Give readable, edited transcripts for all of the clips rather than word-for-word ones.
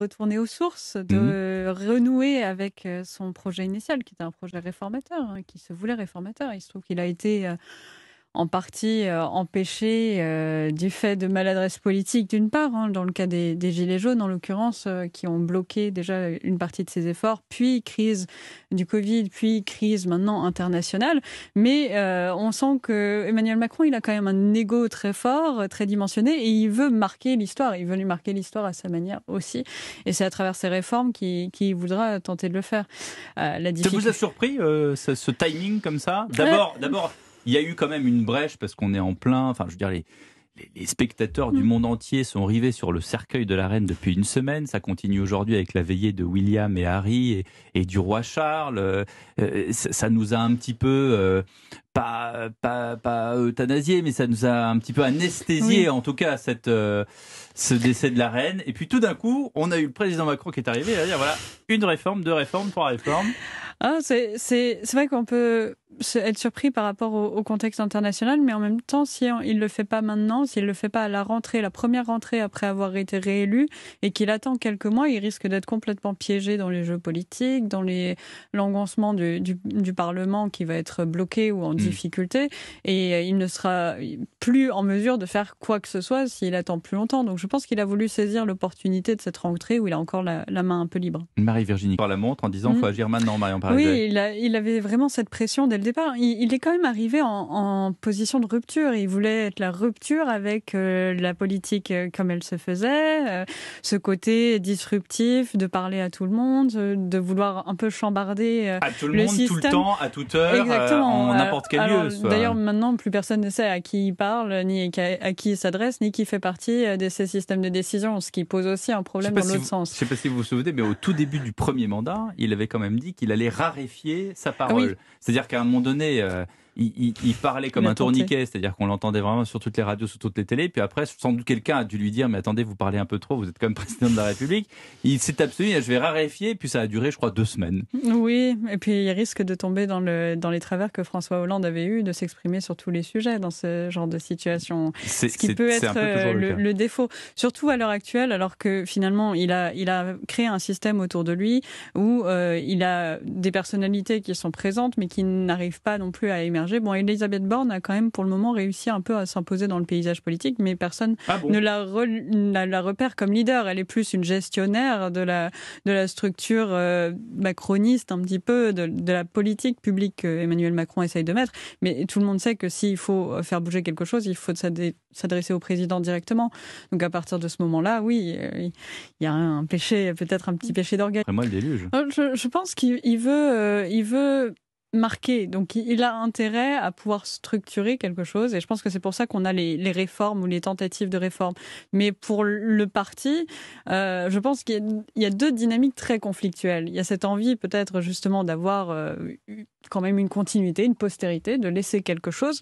retourner aux sources, de renouer avec son projet initial, qui était un projet réformateur, qui se voulait réformateur. Il se trouve qu'il a été en partie empêché du fait de maladresse politique d'une part, dans le cas des Gilets jaunes en l'occurrence, qui ont bloqué déjà une partie de ses efforts, puis crise du Covid, puis crise maintenant internationale. Mais on sent que Emmanuel Macron, il a quand même un ego très fort, très dimensionné, et il veut marquer l'histoire. Il veut lui marquer l'histoire à sa manière aussi. Et c'est à travers ses réformes qu'il voudra tenter de le faire. Ça vous a surpris ce timing comme ça ? D'abord, il y a eu quand même une brèche parce qu'on est en plein. Enfin, je veux dire, les spectateurs du monde entier sont rivés sur le cercueil de la reine depuis une semaine. Ça continue aujourd'hui avec la veillée de William et Harry et du roi Charles. Ça nous a un petit peu pas euthanasié, mais ça nous a un petit peu anesthésié, en tout cas, ce décès de la reine. Et puis tout d'un coup, on a eu le président Macron qui est arrivé et a dit voilà, une réforme, deux réformes, trois réformes. C'est vrai qu'on peut être surpris par rapport au contexte international, mais en même temps, si il ne le fait pas maintenant, s'il ne le fait pas à la première rentrée après avoir été réélu, et qu'il attend quelques mois, il risque d'être complètement piégé dans les jeux politiques, dans l'engoncement du Parlement qui va être bloqué ou en difficulté, et il ne sera plus en mesure de faire quoi que ce soit s'il attend plus longtemps. Donc je pense qu'il a voulu saisir l'opportunité de cette rentrée où il a encore la main un peu libre. Marie-Virginie par la montre en disant qu'il faut agir maintenant, Marion Paré. Oui, il avait vraiment cette pression dès le départ. Il est quand même arrivé en position de rupture. Il voulait être la rupture avec la politique comme elle se faisait, ce côté disruptif, de parler à tout le monde, de vouloir un peu chambarder à tout le monde, système. Tout le temps, à toute heure, exactement. En n'importe quel lieu. D'ailleurs, maintenant, plus personne ne sait à qui il parle, ni à qui il s'adresse, ni qui fait partie de ces systèmes de décision, ce qui pose aussi un problème dans l'autre sens. Je ne sais pas si vous vous souvenez, mais au tout début du premier mandat, il avait quand même dit qu'il allait raréfier sa parole. Oui. C'est-à-dire qu'à un moment donné, il parlait comme un tourniquet, c'est-à-dire qu'on l'entendait vraiment sur toutes les radios, sur toutes les télés, puis après, sans doute quelqu'un a dû lui dire « mais attendez, vous parlez un peu trop, vous êtes quand même président de la République ». Il s'est abstenu, je vais raréfier, puis ça a duré, je crois, 2 semaines. Oui, et puis il risque de tomber dans les travers que François Hollande avait eu, de s'exprimer sur tous les sujets dans ce genre de situation. Ce qui peut être le défaut. Surtout à l'heure actuelle, alors que finalement, il a créé un système autour de lui où il a des personnalités qui sont présentes, mais qui n'arrivent pas non plus à émerger. Bon, Elisabeth Borne a quand même pour le moment réussi un peu à s'imposer dans le paysage politique, mais personne ne la repère comme leader. Elle est plus une gestionnaire de la structure macroniste, un petit peu, de la politique publique qu'Emmanuel Macron essaye de mettre. Mais tout le monde sait que s'il faut faire bouger quelque chose, il faut s'adresser au président directement. Donc à partir de ce moment-là, oui, il y a un péché, peut-être un petit péché d'orgueil. Après moi, le déluge. Je pense qu'il veut marqué. Donc, il a intérêt à pouvoir structurer quelque chose. Et je pense que c'est pour ça qu'on a les réformes ou les tentatives de réforme. Mais pour le parti, je pense qu'il y a 2 dynamiques très conflictuelles. Il y a cette envie peut-être justement d'avoir quand même une continuité, une postérité, de laisser quelque chose.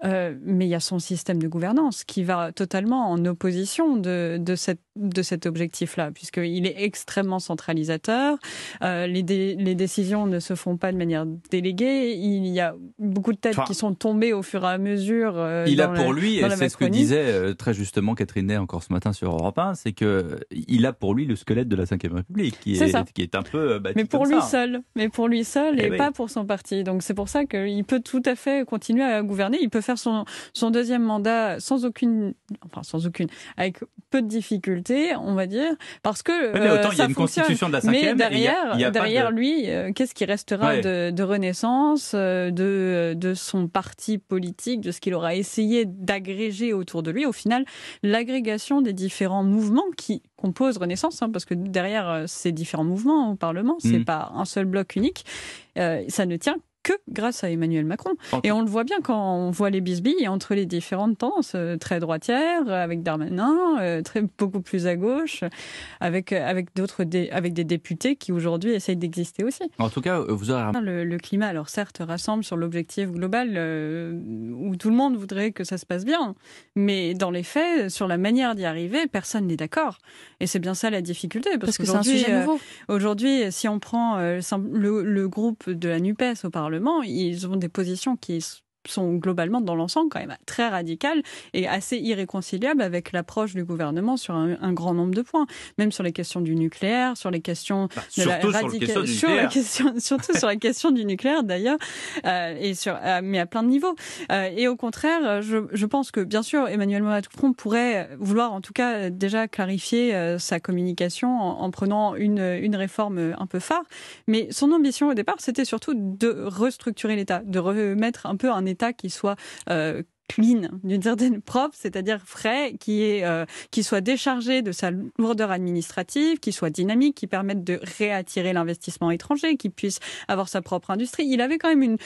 Mais il y a son système de gouvernance qui va totalement en opposition de cet objectif-là, puisqu'il est extrêmement centralisateur. Les décisions ne se font pas de manière déléguée. Il y a beaucoup de têtes qui sont tombées au fur et à mesure. Il a pour lui, et c'est ce que disait très justement Catherine Ney encore ce matin sur Europe 1, c'est qu'il a pour lui le squelette de la Ve République, qui est un peu bâti mais pour comme lui ça. seul. Mais pour lui seul et pas pour son parti. Donc c'est pour ça qu'il peut tout à fait continuer à gouverner. Il peut faire son 2e mandat avec peu de difficultés, on va dire, parce que mais autant il y a une fonctionne. constitution de la 5e. Mais derrière lui, qu'est-ce qui restera de renaissance, de son parti politique, de ce qu'il aura essayé d'agréger autour de lui. Au final, l'agrégation des différents mouvements qui composent Renaissance, parce que derrière ces différents mouvements au Parlement, c'est pas un seul bloc unique, ça ne tient que grâce à Emmanuel Macron. Et on le voit bien quand on voit les bisbilles entre les différentes tendances, très droitières, avec Darmanin, beaucoup plus à gauche, avec des députés qui aujourd'hui essayent d'exister aussi. En tout cas, vous aurez... Le climat, alors certes, rassemble sur l'objectif global où tout le monde voudrait que ça se passe bien, mais dans les faits, sur la manière d'y arriver, personne n'est d'accord. Et c'est bien ça la difficulté. Parce que c'est un sujet nouveau. Aujourd'hui, si on prend le groupe de la NUPES au Parlement, ils ont des positions qui sont globalement dans l'ensemble quand même très radicales et assez irréconciliables avec l'approche du gouvernement sur un grand nombre de points, même sur les questions du nucléaire, sur les questions de la radicalisation, surtout sur la question du nucléaire d'ailleurs, mais à plein de niveaux. Et au contraire, je pense que bien sûr Emmanuel Macron pourrait vouloir en tout cas déjà clarifier sa communication en prenant une réforme un peu phare, mais son ambition au départ c'était surtout de restructurer l'État, de remettre un peu un État qui soit clean, d'une certaine propre, c'est-à-dire frais, qui soit déchargé de sa lourdeur administrative, qui soit dynamique, qui permette de réattirer l'investissement étranger, qui puisse avoir sa propre industrie. Il avait quand même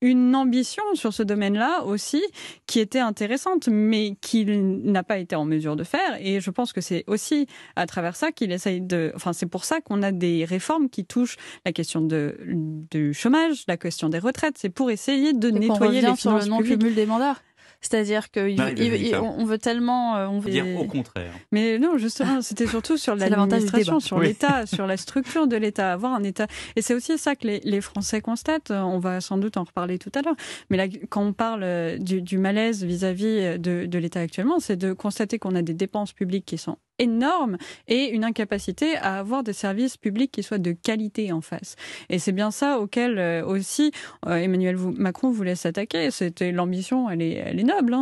une ambition sur ce domaine-là aussi qui était intéressante, mais qu'il n'a pas été en mesure de faire. Et je pense que c'est aussi à travers ça qu'il essaye c'est pour ça qu'on a des réformes qui touchent la question du chômage, la question des retraites. C'est pour essayer de nettoyer les finances publiques. Sur le non-cumul des mandats. C'est-à-dire qu'on veut tellement... on veut dire au contraire. Mais non, justement, c'était surtout sur l'administration, sur l'État, sur la structure de l'État, avoir un État. Et c'est aussi ça que les Français constatent. On va sans doute en reparler tout à l'heure. Mais là, quand on parle du malaise vis-à-vis de l'État actuellement, c'est de constater qu'on a des dépenses publiques qui sont énorme et une incapacité à avoir des services publics qui soient de qualité en face. Et c'est bien ça auquel aussi Emmanuel Macron voulait s'attaquer. C'était l'ambition, elle est noble.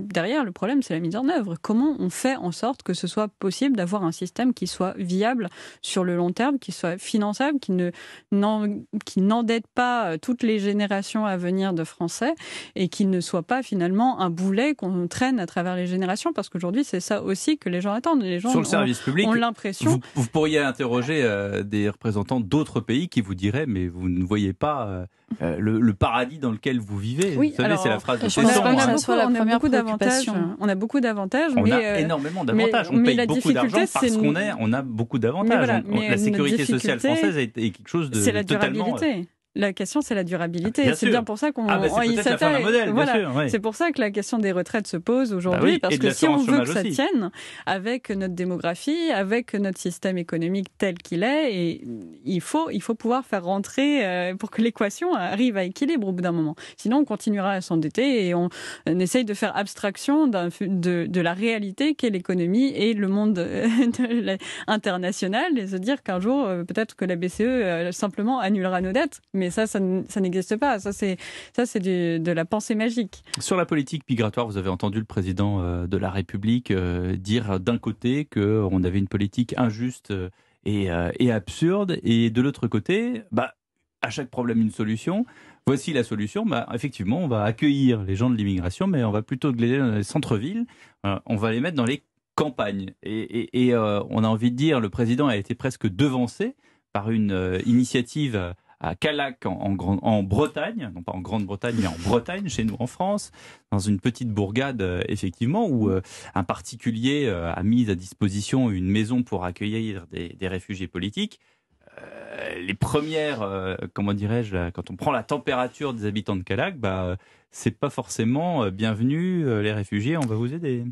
Derrière, le problème, c'est la mise en œuvre. Comment on fait en sorte que ce soit possible d'avoir un système qui soit viable sur le long terme, qui soit finançable, qui n'endette pas toutes les générations à venir de Français et qui ne soit pas finalement un boulet qu'on traîne à travers les générations, parce qu'aujourd'hui, c'est ça aussi que les gens attendent. Les gens sur le service public, ont l'impression... vous pourriez interroger des représentants d'autres pays qui vous diraient mais vous ne voyez pas le paradis dans lequel vous vivez. Oui, vous savez, c'est la phrase de Tesson. On a beaucoup d'avantages. On a énormément d'avantages. On paye beaucoup d'argent parce qu'on a beaucoup d'avantages. La sécurité sociale française est quelque chose de totalement... durabilité. La question, c'est la durabilité. Bien c'est sûr. bien pour ça qu'on s'attaque. Voilà. C'est pour ça que la question des retraites se pose aujourd'hui, parce que si on veut que ça tienne, avec notre démographie, avec notre système économique tel qu'il est, et il faut pouvoir faire rentrer pour que l'équation arrive à équilibre au bout d'un moment. Sinon, on continuera à s'endetter et on essaye de faire abstraction de la réalité qu'est l'économie et le monde international, et se dire qu'un jour, peut-être que la BCE simplement annulera nos dettes. Mais ça n'existe pas. Ça, c'est de la pensée magique. Sur la politique migratoire, vous avez entendu le président de la République dire d'un côté qu'on avait une politique injuste et absurde, et de l'autre côté, à chaque problème une solution. Voici la solution. Effectivement, on va accueillir les gens de l'immigration, mais on va plutôt les laisser dans les centres-villes. On va les mettre dans les campagnes. Et on a envie de dire, le président a été presque devancé par une initiative à Callac en Bretagne, non pas en Grande-Bretagne, mais en Bretagne, chez nous en France, dans une petite bourgade, effectivement, où un particulier a mis à disposition une maison pour accueillir des réfugiés politiques. Les premières, quand on prend la température des habitants de Callac, c'est pas forcément bienvenu, les réfugiés, on va vous aider.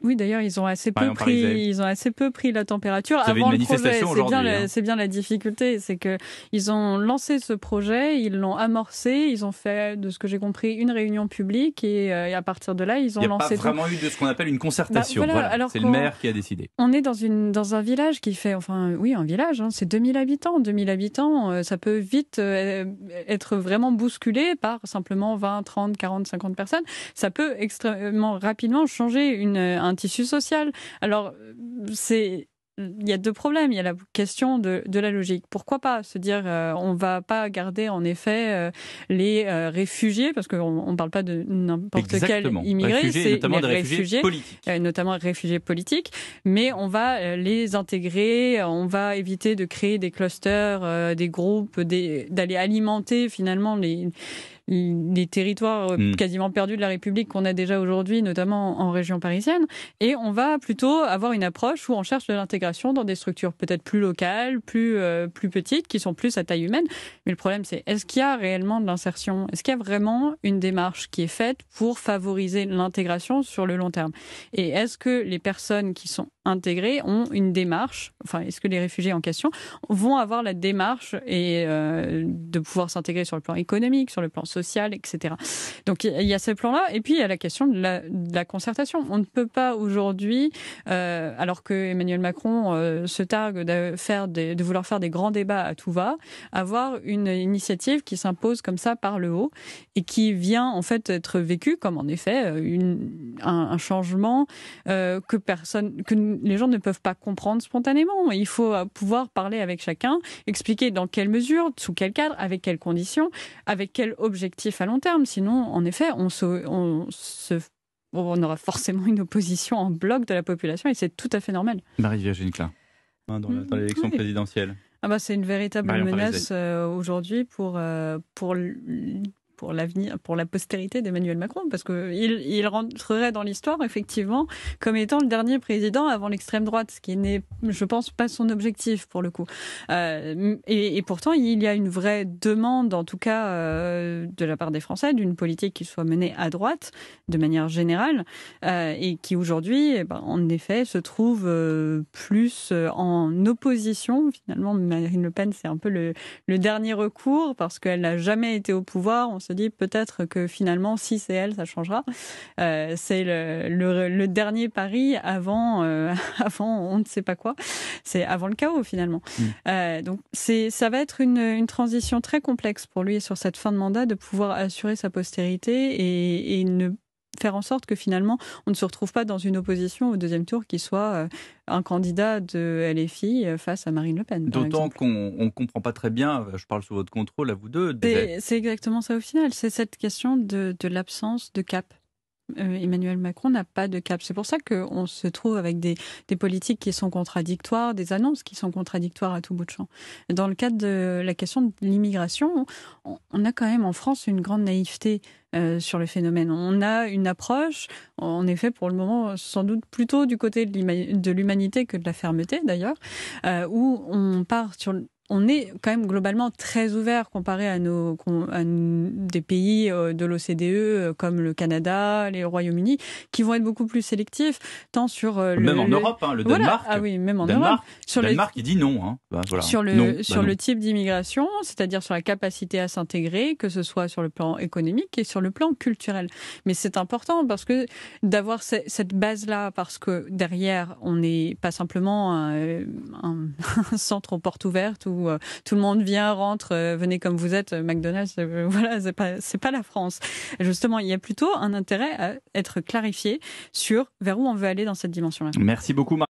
Oui, d'ailleurs, ils ont assez peu pris la température avant le projet. C'est bien la difficulté, c'est que ils ont lancé ce projet, ils l'ont amorcé, ils ont fait, de ce que j'ai compris, une réunion publique et à partir de là, ils ont lancé. Il n'y a pas vraiment eu de ce qu'on appelle une concertation. C'est le maire qui a décidé. On est dans un village qui fait, un village, c'est 2000 habitants. 2000 habitants, ça peut vite être vraiment bousculé par simplement 20, 30, 40, 50 personnes. Ça peut extrêmement rapidement changer un tissu social. Alors, il y a deux problèmes. Il y a la question de la logique. Pourquoi pas se dire on va pas garder en effet les réfugiés, parce qu'on ne parle pas de n'importe quel immigré, c'est notamment les réfugiés politiques. Notamment réfugiés politiques, mais on va les intégrer, on va éviter de créer des clusters, des groupes, d'aller alimenter finalement les territoires quasiment perdus de la République qu'on a déjà aujourd'hui, notamment en région parisienne, et on va plutôt avoir une approche où on cherche de l'intégration dans des structures peut-être plus locales, plus petites, qui sont plus à taille humaine. Mais le problème, c'est est-ce qu'il y a réellement de l'insertion ? Est-ce qu'il y a vraiment une démarche qui est faite pour favoriser l'intégration sur le long terme ? Et est-ce que les personnes qui sont intégrés ont une démarche, enfin, est-ce que les réfugiés en question vont avoir la démarche et de pouvoir s'intégrer sur le plan économique, sur le plan social, etc. Donc il y a ce plan-là, et puis il y a la question de la concertation. On ne peut pas aujourd'hui, alors que Emmanuel Macron se targue de vouloir faire des grands débats à tout va, avoir une initiative qui s'impose comme ça par le haut et qui vient en fait être vécue comme en effet un changement que les gens ne peuvent pas comprendre spontanément. Il faut pouvoir parler avec chacun, expliquer dans quelle mesure, sous quel cadre, avec quelles conditions, avec quel objectif à long terme. Sinon, en effet, on aura forcément une opposition en bloc de la population et c'est tout à fait normal. Marie-Virginie Klein, dans l'élection présidentielle. C'est une véritable menace aujourd'hui pour l'avenir, pour la postérité d'Emmanuel Macron, parce qu'il rentrerait dans l'histoire, effectivement, comme étant le dernier président avant l'extrême droite, ce qui n'est, je pense, pas son objectif, pour le coup. Et pourtant, il y a une vraie demande, en tout cas, de la part des Français, d'une politique qui soit menée à droite, de manière générale, et qui, aujourd'hui, en effet, se trouve plus en opposition. Finalement, Marine Le Pen, c'est un peu le dernier recours, parce qu'elle n'a jamais été au pouvoir. On se dit peut-être que finalement, si c'est elle, ça changera. C'est le dernier pari avant on ne sait pas quoi. C'est avant le chaos, finalement. Donc, ça va être une transition très complexe pour lui sur cette fin de mandat, de pouvoir assurer sa postérité et ne faire en sorte que finalement, on ne se retrouve pas dans une opposition au deuxième tour qui soit un candidat de LFI face à Marine Le Pen. D'autant qu'on ne comprend pas très bien, je parle sous votre contrôle à vous deux. C'est exactement ça au final, c'est cette question de l'absence de cap. Emmanuel Macron n'a pas de cap. C'est pour ça qu'on se trouve avec des politiques qui sont contradictoires, des annonces qui sont contradictoires à tout bout de champ. Dans le cadre de la question de l'immigration, on a quand même en France une grande naïveté sur le phénomène. On a une approche, en effet, pour le moment, sans doute plutôt du côté de l'humanité que de la fermeté, d'ailleurs, où on part sur... On est quand même globalement très ouvert comparé à des pays de l'OCDE comme le Canada, les Royaumes-Unis, qui vont être beaucoup plus sélectifs, tant sur même en Europe, le Danemark. Ah oui, même en Europe. Danemark, il dit non. Sur le type d'immigration, c'est-à-dire sur la capacité à s'intégrer, que ce soit sur le plan économique et sur le plan culturel. Mais c'est important parce que d'avoir cette base-là, parce que derrière, on n'est pas simplement un centre aux portes ouvertes où tout le monde vient, rentre, venez comme vous êtes, McDonald's, voilà, c'est pas la France. Justement, il y a plutôt un intérêt à être clarifié sur vers où on veut aller dans cette dimension-là. Merci beaucoup, Marc.